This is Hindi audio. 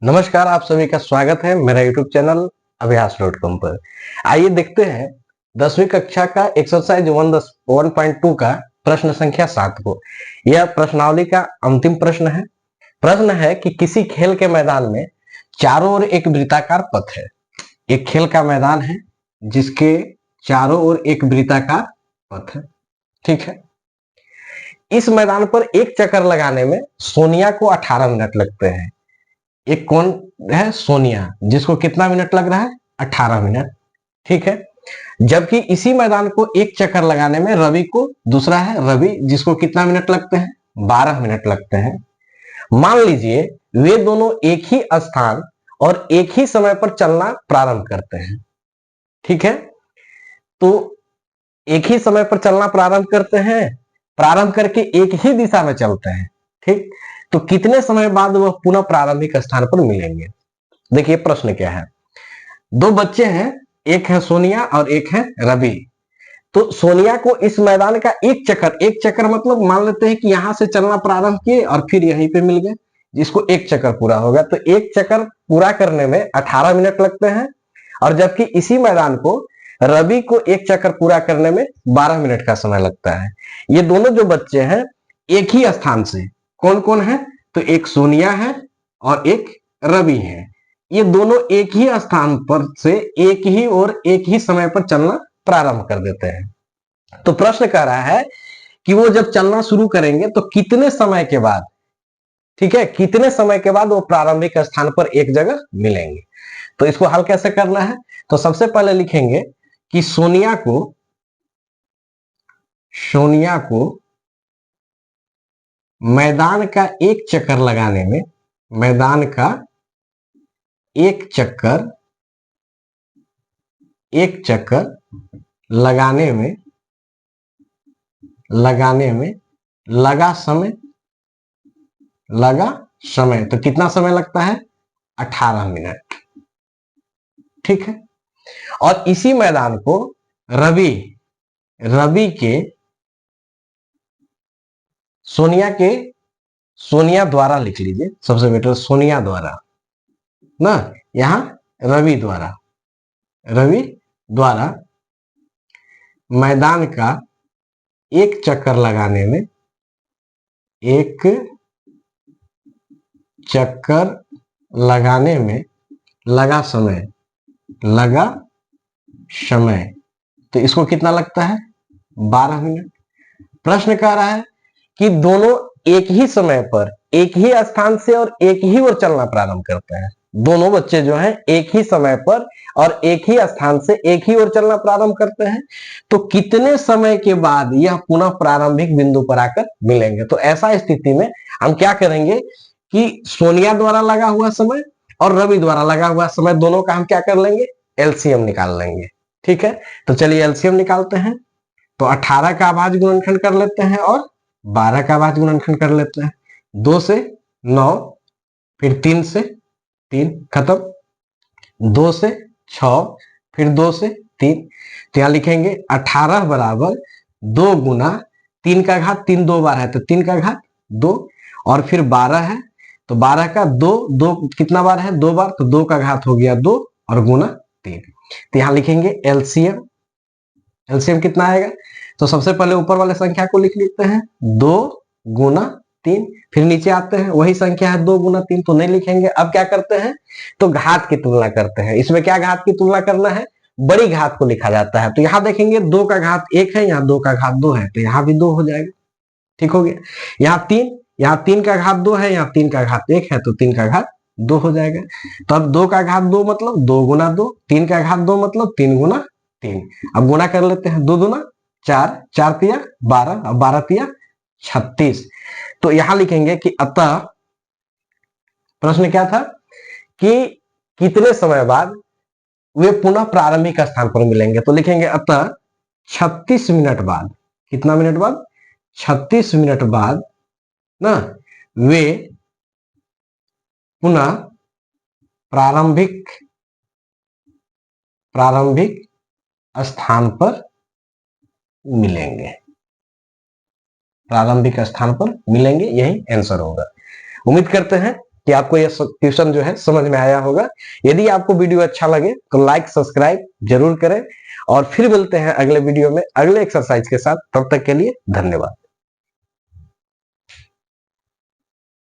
नमस्कार, आप सभी का स्वागत है मेरा यूट्यूब चैनल अभ्यास.com पर। आइए देखते हैं 10वीं कक्षा का एक्सरसाइज 1.2 का प्रश्न संख्या 7 को। यह प्रश्नावली का अंतिम प्रश्न है। प्रश्न है कि किसी खेल के मैदान में चारों ओर एक वृत्ताकार पथ है। एक खेल का मैदान है जिसके चारों ओर एक वृत्ताकार पथ है। ठीक है, इस मैदान पर एक चक्कर लगाने में सोनिया को 18 मिनट लगते हैं। एक कौन है? सोनिया, जिसको कितना मिनट लग रहा है? 18 मिनट। ठीक है, जबकि इसी मैदान को एक चक्कर लगाने में रवि को, दूसरा है रवि, जिसको कितना मिनट लगते हैं? 12 मिनट लगते हैं। मान लीजिए वे दोनों एक ही स्थान और एक ही समय पर चलना प्रारंभ करते हैं। ठीक है, तो एक ही समय पर चलना प्रारंभ करते हैं, प्रारंभ करके एक ही दिशा में चलते हैं। ठीक, तो कितने समय बाद वह पुनः प्रारंभिक स्थान पर मिलेंगे? देखिए प्रश्न क्या है। दो बच्चे हैं, एक है सोनिया और एक है रवि। तो सोनिया को इस मैदान का एक चक्कर मतलब मान लेते हैं कि यहां से चलना प्रारंभ किए और फिर यहीं पे मिल गए, जिसको एक चक्कर पूरा होगा। तो एक चक्कर पूरा करने में 18 मिनट लगते हैं, और जबकि इसी मैदान को रवि को एक चक्कर पूरा करने में 12 मिनट का समय लगता है। ये दोनों जो बच्चे हैं एक ही स्थान से, कौन कौन है? तो एक सोनिया है और एक रवि है। ये दोनों एक ही स्थान पर से एक ही और एक ही समय पर चलना प्रारंभ कर देते हैं। तो प्रश्न कह रहा है कि वो जब चलना शुरू करेंगे तो कितने समय के बाद, ठीक है, कितने समय के बाद वो प्रारंभिक स्थान पर एक जगह मिलेंगे। तो इसको हल कैसे करना है? तो सबसे पहले लिखेंगे कि सोनिया को मैदान का एक चक्कर लगाने में, मैदान का एक चक्कर लगाने में लगा समय, तो कितना समय लगता है? 18 मिनट। ठीक है, और इसी मैदान को रवि के सोनिया द्वारा लिख लीजिए, सबसे बेटर सोनिया द्वारा ना, यहां रवि द्वारा मैदान का एक चक्कर लगाने में लगा समय, तो इसको कितना लगता है? 12 मिनट। प्रश्न कह रहा है कि दोनों एक ही समय पर एक ही स्थान से और एक ही ओर चलना प्रारंभ करते हैं। दोनों बच्चे जो हैं एक ही समय पर और एक ही स्थान से एक ही ओर चलना प्रारंभ करते हैं। तो कितने समय के बाद यह पुनः प्रारंभिक बिंदु पर आकर मिलेंगे? तो ऐसा स्थिति में हम क्या करेंगे कि सोनिया द्वारा लगा हुआ समय और रवि द्वारा लगा हुआ समय, दोनों का हम क्या कर लेंगे? एलसीएम निकाल लेंगे। ठीक है, तो चलिए एलसीएम निकालते हैं। तो 18 का अभाज्य गुणनखंड कर लेते हैं और 12 का अभाज्य गुणनखंड कर लेते हैं। 2 से 9, फिर 3 से 3, खत्म। 2 से 6, फिर 2 से 3। तो यहां लिखेंगे 18 बराबर 2 गुना 3 का घात 3 दो बार है, तो 3 का घात 2, और फिर 12 है, तो 12 का 2 कितना बार है? 2 बार, तो 2 का घात हो गया 2 और गुना 3। तो यहां लिखेंगे एलसीएम कितना आएगा? तो सबसे पहले ऊपर वाले संख्या को लिख लेते हैं, 2 गुना 3, फिर नीचे आते हैं, वही संख्या है 2 गुना 3, तो नहीं लिखेंगे। अब क्या करते हैं? तो घात की तुलना करते हैं। इसमें क्या घात की तुलना करना है? बड़ी घात को लिखा जाता है। तो यहां देखेंगे 2 का घात 1 है, यहाँ 2 का घात 2 है, तो यहाँ भी 2 हो जाएगा। ठीक हो गया। यहाँ 3 का घात 2 है, यहाँ 3 का घात 1 है, तो 3 का घात 2 हो जाएगा। तो अब 2 का घात 2 मतलब 2 गुना 2, 3 का घात 2 मतलब 3 गुना 3। अब गुना कर लेते हैं, 2 दूना 4, 4 तिया 12 और 12 तिया 36। तो यहां लिखेंगे कि अतः, प्रश्न क्या था कि कितने समय बाद वे पुनः प्रारंभिक स्थान पर मिलेंगे। तो लिखेंगे अतः 36 मिनट बाद। कितना मिनट बाद? 36 मिनट बाद ना वे पुनः प्रारंभिक स्थान पर मिलेंगे। प्रारंभिक स्थान पर मिलेंगे, यही आंसर होगा। उम्मीद करते हैं कि आपको यह क्वेश्चन जो है समझ में आया होगा। यदि आपको वीडियो अच्छा लगे तो लाइक सब्सक्राइब जरूर करें और फिर मिलते हैं अगले वीडियो में अगले एक्सरसाइज के साथ। तब तक के लिए धन्यवाद।